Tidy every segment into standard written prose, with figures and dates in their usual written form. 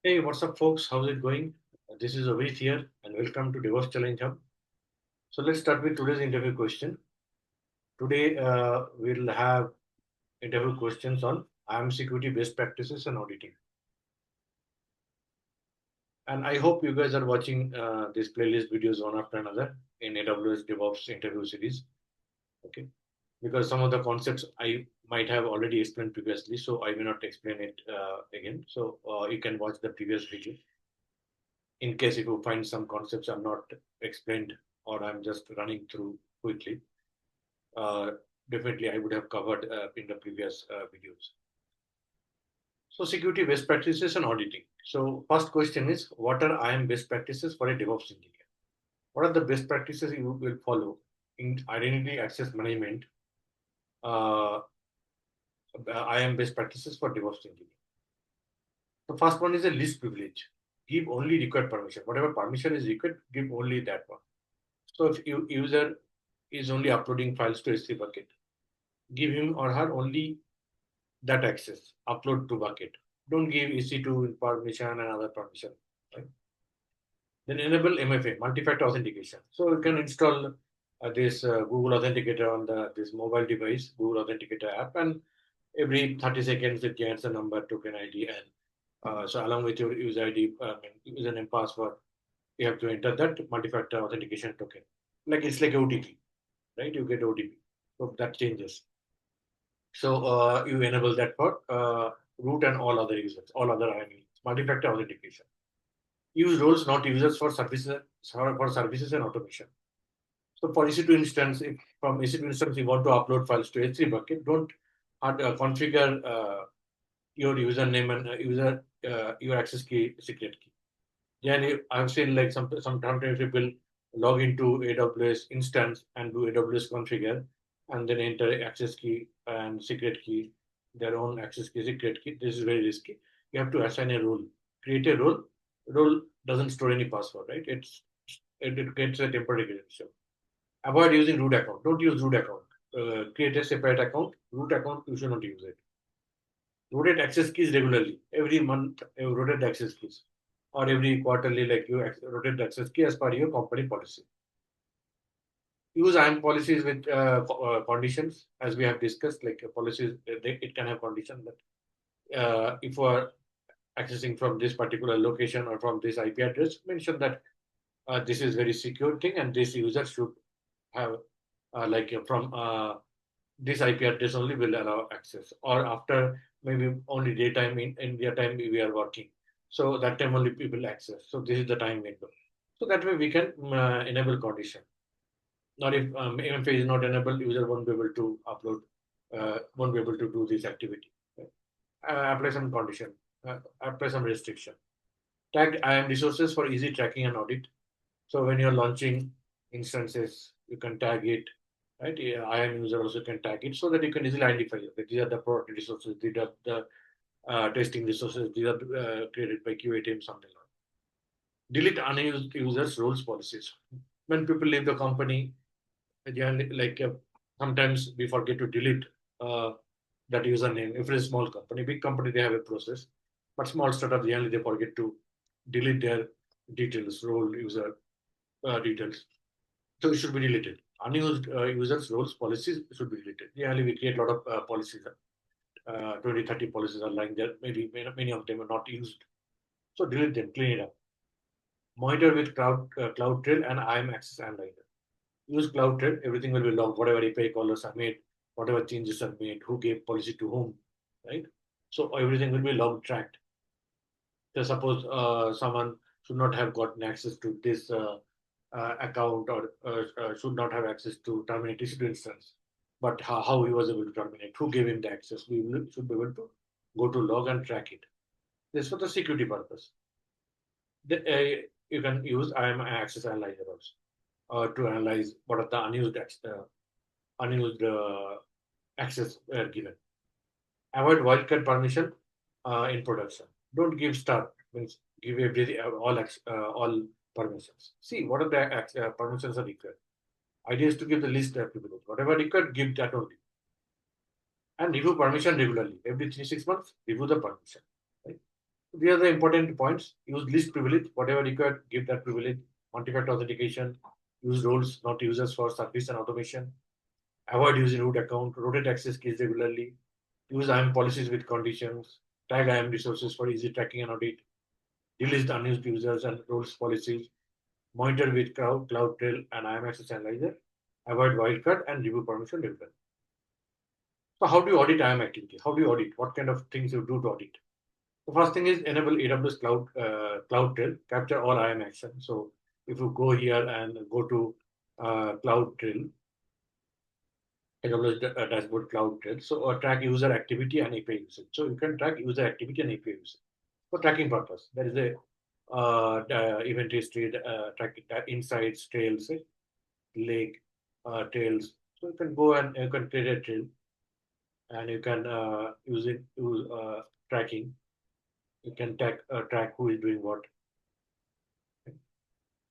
Hey, what's up, folks? How's it going? This is Avith here, and welcome to Devops Challenge Hub. So let's start with today's interview question. Today, we'll have interview questions on IAM security best practices and auditing. And I hope you guys are watching these playlist videos one after another in AWS Devops interview series. Okay, because some of the concepts I might have already explained previously, so I may not explain it again. So you can watch the previous video in case if you find some concepts are not explained or I'm just running through quickly, uh, definitely I would have covered in the previous videos. So security best practices and auditing. So first question is, what are IAM best practices for a DevOps engineer? What are the best practices you will follow in identity access management? Uh, IAM best practices for DevOps engineer. The first one is a least privilege. Give only required permission. Whatever permission is required, give only that one. So if user is only uploading files to S3 bucket, give him or her only that access, upload to bucket. Don't give EC2 permission and other permission. Right? Then enable MFA, multi-factor authentication. So you can install this Google Authenticator on this mobile device, Google Authenticator app, and every 30 seconds it gets a number, token ID, and so along with your user ID, username, password, you have to enter that multi-factor authentication token. Like it's like OTP, right? You get OTP. So that changes. So you enable that for root and all other users, all other IAM multi-factor authentication. Use roles, not users for services and automation. So for EC2 instance, if from EC2 instance you want to upload files to S3 bucket, don't configure your username and your access key secret key. Yeah, I've seen like sometimes people log into AWS instance and do AWS configure and then enter access key and secret key, their own access key, secret key. This is very risky. You have to assign a role, create a role. Role doesn't store any password, right? It gets a temporary credential. Avoid using root account. Don't use root account. Create a separate account. Root account, you should not use it. Rotate access keys regularly. Every month, you rotate the access keys. Or every quarterly, like you rotate the access key as per your company policy. Use IAM policies with conditions, as we have discussed, like policies, it can have conditions that if you are accessing from this particular location or from this IP address, mention that this is very secure thing and this user should have from this IP address only will allow access, or after maybe only daytime in India time we are working. So that time only people access. So this is the time window. So that way we can enable condition. Not if MFA is not enabled, user won't be able to upload, won't be able to do this activity. Apply some condition, apply some restriction. Tag IAM resources for easy tracking and audit. So when you're launching instances, you can tag it, right? Yeah, IAM user also can tag it so that you can easily identify that these are the product resources, these are the testing resources, these are created by QA team, something like that. Delete unused users roles policies. When people leave the company, again, like sometimes we forget to delete uh, that username. If it's a small company, big company, they have a process. But small startup, generally they forget to delete their details, role, user details. So it should be deleted. Unused users, roles, policies should be deleted. Yeah, we create a lot of policies. 20, 30 policies are lying there. Maybe many of them are not used. So delete them, clean it up. Monitor with CloudTrail and IAM Access Analyzer. Use CloudTrail, everything will be logged. Whatever API callers are made, whatever changes are made, who gave policy to whom, right? So everything will be logged, tracked. So suppose someone should not have gotten access to this account or should not have access to terminate EC2 instance. But how he was able to terminate, who gave him the access, should be able to go to log and track it. This for the security purpose. You can use IAM Access Analyzer also to analyze what are the unused access were given. Avoid wildcard permission in production. Don't give start means give everything all permissions. See what are the permissions are required. Idea is to give the list of people. Whatever required, give that only. And review permission regularly. Every 3 6 months, review the permission. Right? These are the important points. Use least privilege, whatever required, give that privilege. Multi-factor authentication, use roles, not users for service and automation. Avoid using root account, rotate access keys regularly. Use IAM policies with conditions. Tag IAM resources for easy tracking and audit. Delist unused users and roles policies. Monitor with CloudTrail and IAM Access Analyzer. Avoid wildcard and review permission different. So how do you audit IAM activity? How do you audit? What kind of things you do to audit? The first thing is enable AWS CloudTrail, capture all IAM action. So if you go here and go to CloudTrail, AWS dashboard CloudTrail, so track user activity and API usage. So you can track user activity and API usage for tracking purpose. There is a event history, track insights, trails, lake, trails. So you can go and you can create a trail and you can use tracking. You can track who is doing what.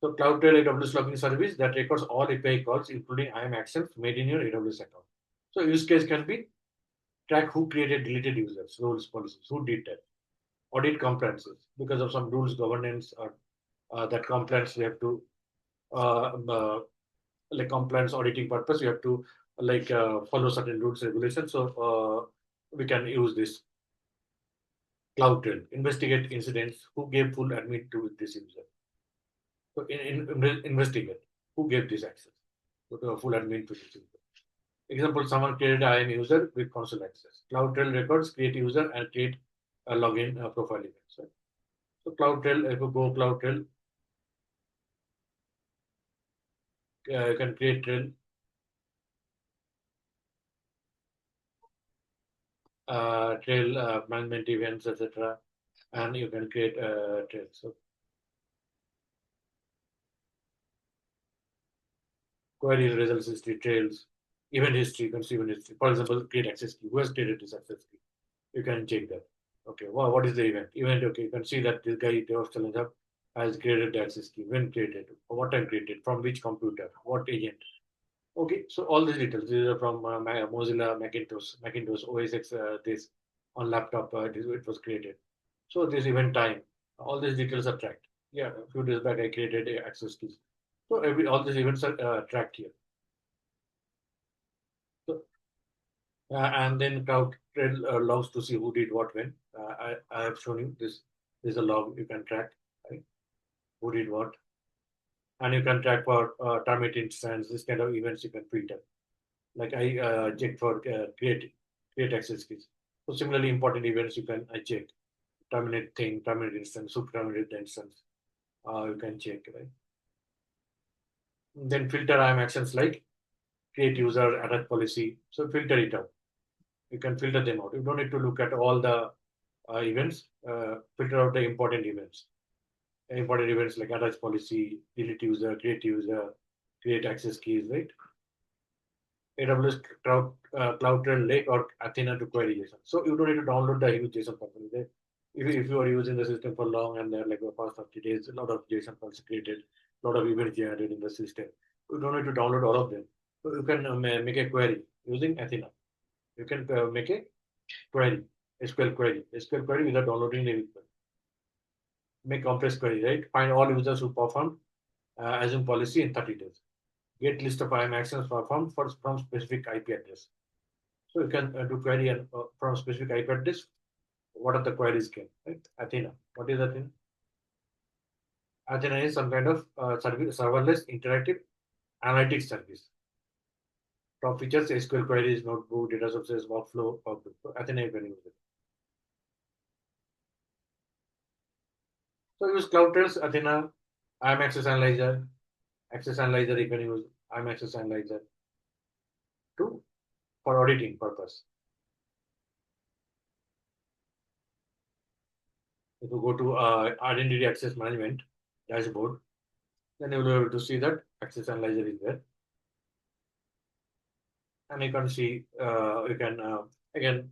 So CloudTrail AWS logging service that records all API calls, including IAM actions made in your AWS account. So use case can be track who created deleted users, roles, policies, who did that. Audit compliances because of some rules, governance, or that compliance you have to uh, uh, like compliance auditing purpose. You have to follow certain rules, regulations. So we can use this CloudTrail. Investigate incidents. Who gave full admit to this user? So investigate who gave this access. So to a full admin to this user. Example, someone created IAM user with console access. CloudTrail records create user and create a login profile events. Right? So CloudTrail, if you go CloudTrail, you can create trail management events, etc. And you can create trails. So queries, results history, trails, event history, you can see event history. For example, create access key. Who has created this access key? You can check that. Okay, wow, what is the event? Event, okay, you can see that this guy, Devops Challenge Hub, has created the access key. When created? What time created? From which computer? What agent? Okay, so all these details, these are from Mozilla, Macintosh, OS X, this on laptop, it was created. So this event time, all these details are tracked. Yeah, a few days back I created a access keys. So all these events are tracked here. So, and then CloudTrail logs to see who did what when. I have shown you this. This is a log you can track, right? Who did what, and you can track for terminate instance. This kind of events you can filter. Like I check for create access keys. So similarly, important events you can I check terminate thing, terminate instance, super terminate the instance. You can check, right? Then filter IAM actions like create user, attach policy. So filter it out. You can filter them out. You don't need to look at all the events. Filter out the important events. Important events like attach policy, delete user, create access keys, right? AWS CloudTrail Lake or Athena to query JSON. So you don't need to download the huge JSON file. If you are using the system for long and there like the past 30 days, a lot of JSON files created, a lot of events generated in the system. You don't need to download all of them. So you can make a query using Athena. You can make a query, SQL query without downloading the equipment. Make complex query, right? Find all users who performed assume policy in 30 days. Get list of IAM actions performed from specific IP address. So you can do query and from specific IP address. What are the queries came? Right? Athena. What is Athena? Athena is some kind of serverless interactive analytics service. Top features SQL queries, notebook, data sources, workflow, output. So Athena you can use it. So use CloudTrails, Athena, IAM Access Analyzer. Access Analyzer you can use IAM Access Analyzer to for auditing purpose. If you go to Identity Access Management dashboard, then you will be able to see that Access Analyzer is there. And you can see, you can again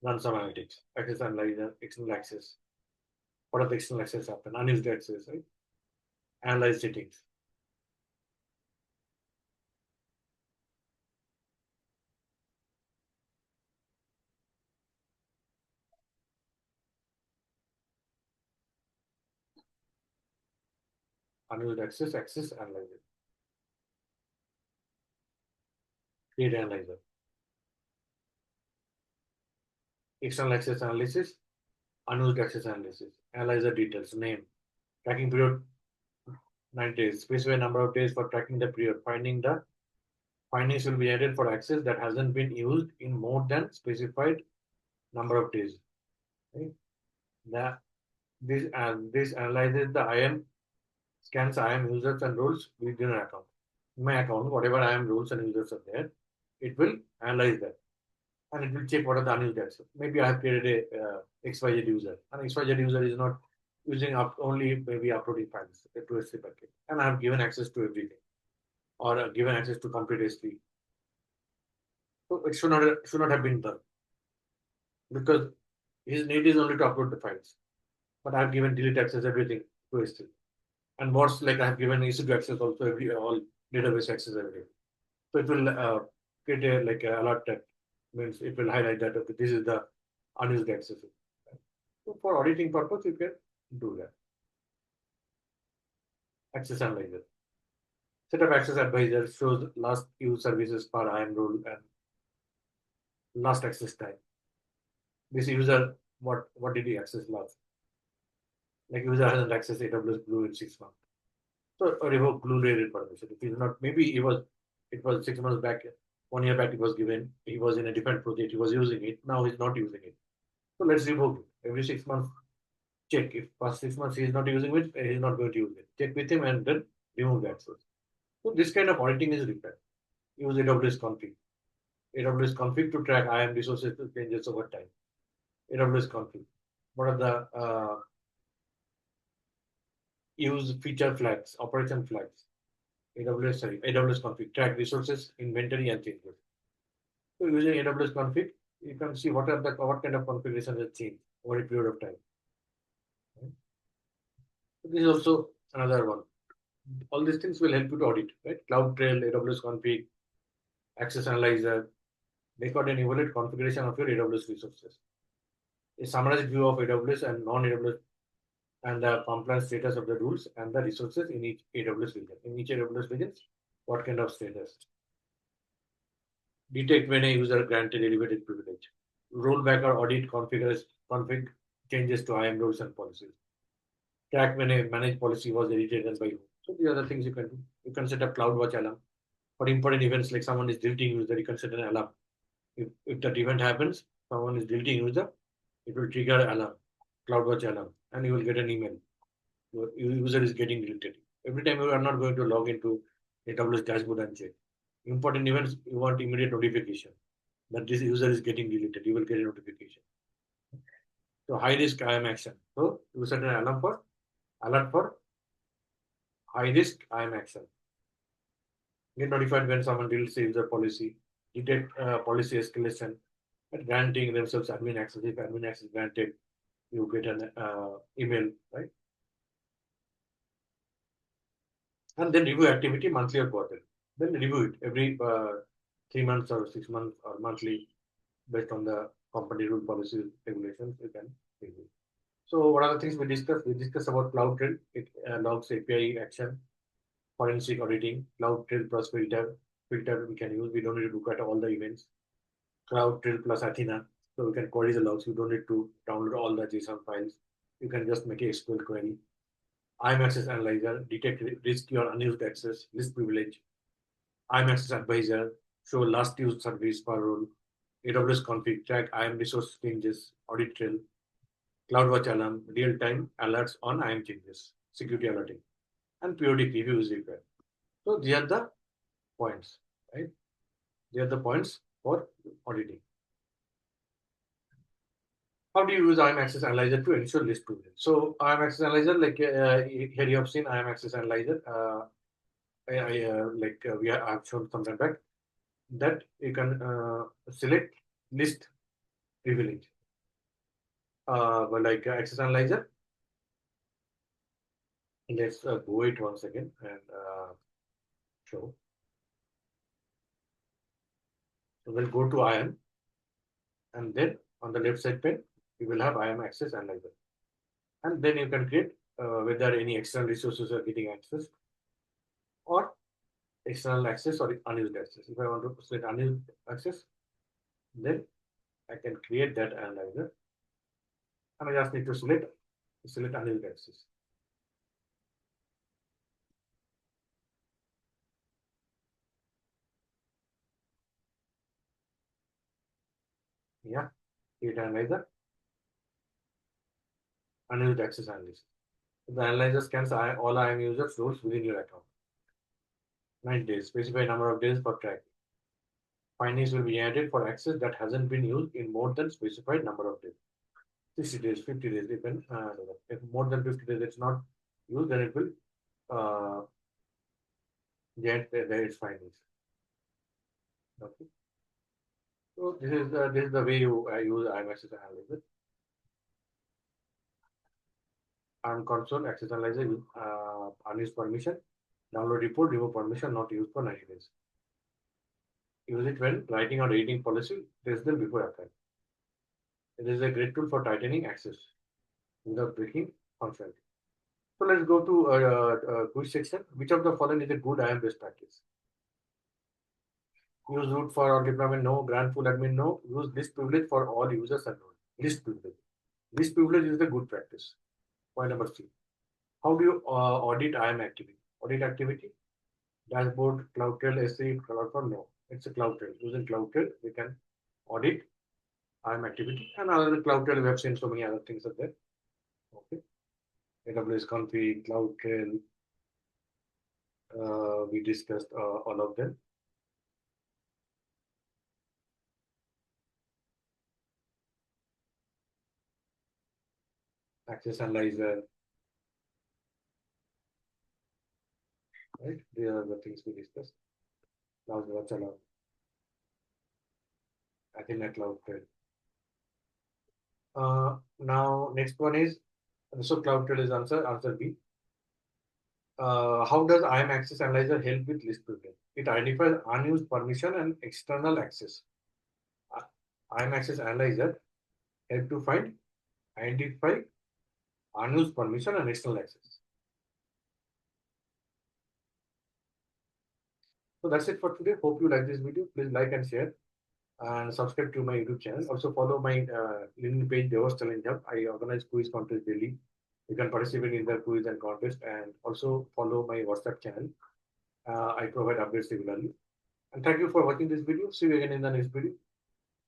run some analytics, access analyzer, external access. What are the external access happen? Unused access, right? Analyze settings. unused access, access analyzer, create analyzer, external access analysis, unused access analysis, analyzer details, name, tracking period 9 days, specify number of days for tracking the period, findings will be added for access that hasn't been used in more than specified number of days. Right? This analyzes the IAM, scans IAM users and roles within an account. In my account, whatever IAM roles and users are there, it will analyze that. And it will check what are the unused access. Maybe I have created a XYZ user. An XYZ user is not using only maybe uploading files to S3 bucket. And I have given access to everything. Or given access to complete S3. So it should not have been done. Because his need is only to upload the files. But I have given delete access everything to S3. And what's like I have given EC2 access also all database access everything. So it will create a like a alert that means it will highlight that okay, this is the unused access. So for auditing purpose, you can do that. Access analyzer. Set up access advisor shows last used services per IAM role and last access time. This user, what did he access last? Like user hasn't accessed AWS Glue in 6 months. So revoke Glue related permission. If he's not, maybe it was 6 months back, 1 year back it was given. He was in a different project, he was using it. Now he's not using it. So let's revoke it. Every 6 months, check. If past 6 months he is not using it, he's not going to use it. Check with him and then remove the access. So this kind of auditing is required. Use AWS config. AWS config to track IAM resources changes over time. AWS config. What are the use feature flags, operation flags? AWS config, track resources, inventory, and changes. So using AWS config, you can see what kind of configurations have changed over a period of time. So this is also another one. All these things will help you to audit, right? CloudTrail, AWS config, access analyzer, record and evaluate configuration of your AWS resources. A summarized view of AWS and non-AWS and the compliance status of the rules and the resources in each AWS region. In each AWS region, what kind of status? Detect when a user granted elevated privilege. Rollback or audit config changes to IAM rules and policies. Track when a managed policy was edited and by whom. So the other things you can do. You can set up CloudWatch alarm. For important events like someone is deleting user, you can set an alarm. If that event happens, someone is deleting user, it will trigger alarm, CloudWatch alarm, and you will get an email. Your user is getting deleted. Every time you are not going to log into AWS dashboard and check. Important events, you want immediate notification that this user is getting deleted. You will get a notification. So high risk IAM action. So you set an alert for high risk IAM action. Get notified when someone deletes the user policy. Detect policy escalation. And granting themselves admin access. If admin access granted, you get an email, right? And then review activity monthly or quarterly. Then review it every 3 months or 6 months or monthly based on the company rule policies regulations. You can review. So what are the things we discussed? We discussed about CloudTrail. It logs API action, forensic auditing, CloudTrail plus filter we can use. We don't need to look at all the events. CloudTrail plus Athena. So we can query the logs. You don't need to download all the JSON files. You can just make a SQL query. IAM access analyzer, detect risk or unused access, list privilege. IAM access advisor, show last used service per role. AWS config, track IAM resource changes, audit trail. CloudWatch alarm, real-time alerts on IAM changes, security alerting, and periodic review is required. So these are the points, right? These are the points for auditing. How do you use IAM Access Analyzer to ensure list privilege? So IAM Access Analyzer, like here you have seen IAM Access Analyzer. We have shown some time back that you can select list privilege. Access Analyzer. Let's go it once again and show. So we'll go to IAM, and then on the left side pane, you will have IAM Access Analyzer. And then you can create whether any external resources are getting access or external access or unused access. If I want to select unused access, then I can create that analyzer, and I just need to select unused access. Yeah, create analyzer, unused access analysis. The analyzer scans all IAM users roles within your account. 9 days. Specify number of days for tracking. Findings will be added for access that hasn't been used in more than specified number of days. 60 days, 50 days, depend. If more than 50 days it's not used, then it will get its findings. Okay. So this is the way you use IAM access analyzer. IAM console access analyzer with unused permission. Download report, remove permission not used for 90 days. Use it when writing or editing policy, test them before applying. It is a great tool for tightening access without breaking functionality. So let's go to quiz section. Which of the following is a good IAM best practice? Use root for all deployment, no. Grant full admin, no. Use list privilege for all users and roles. List privilege. List privilege is the good practice. Point number 3. How do you audit IAM activity? Audit activity, dashboard, CloudTrail, SE, CloudFront, no. It's a CloudTrail. Using CloudTrail, we can audit IAM activity. And other than CloudTrail, we have seen so many other things are there. Okay. AWS config, CloudTrail, we discussed all of them. Access analyzer, right? These are the things we discussed. Now what's allowed? Athena CloudTrail. Now next one is so CloudTrail is answer B. How does IAM Access Analyzer help with list privilege? It identifies unused permission and external access. IAM Access Analyzer help to identify unused permission and external access. So that's it for today. Hope you like this video. Please like and share and subscribe to my YouTube channel. Also follow my LinkedIn page, Devops Challenge Hub. I organize quiz contest daily. You can participate in the quiz and contest, and also follow my WhatsApp channel. I provide updates regularly. And thank you for watching this video. See you again in the next video.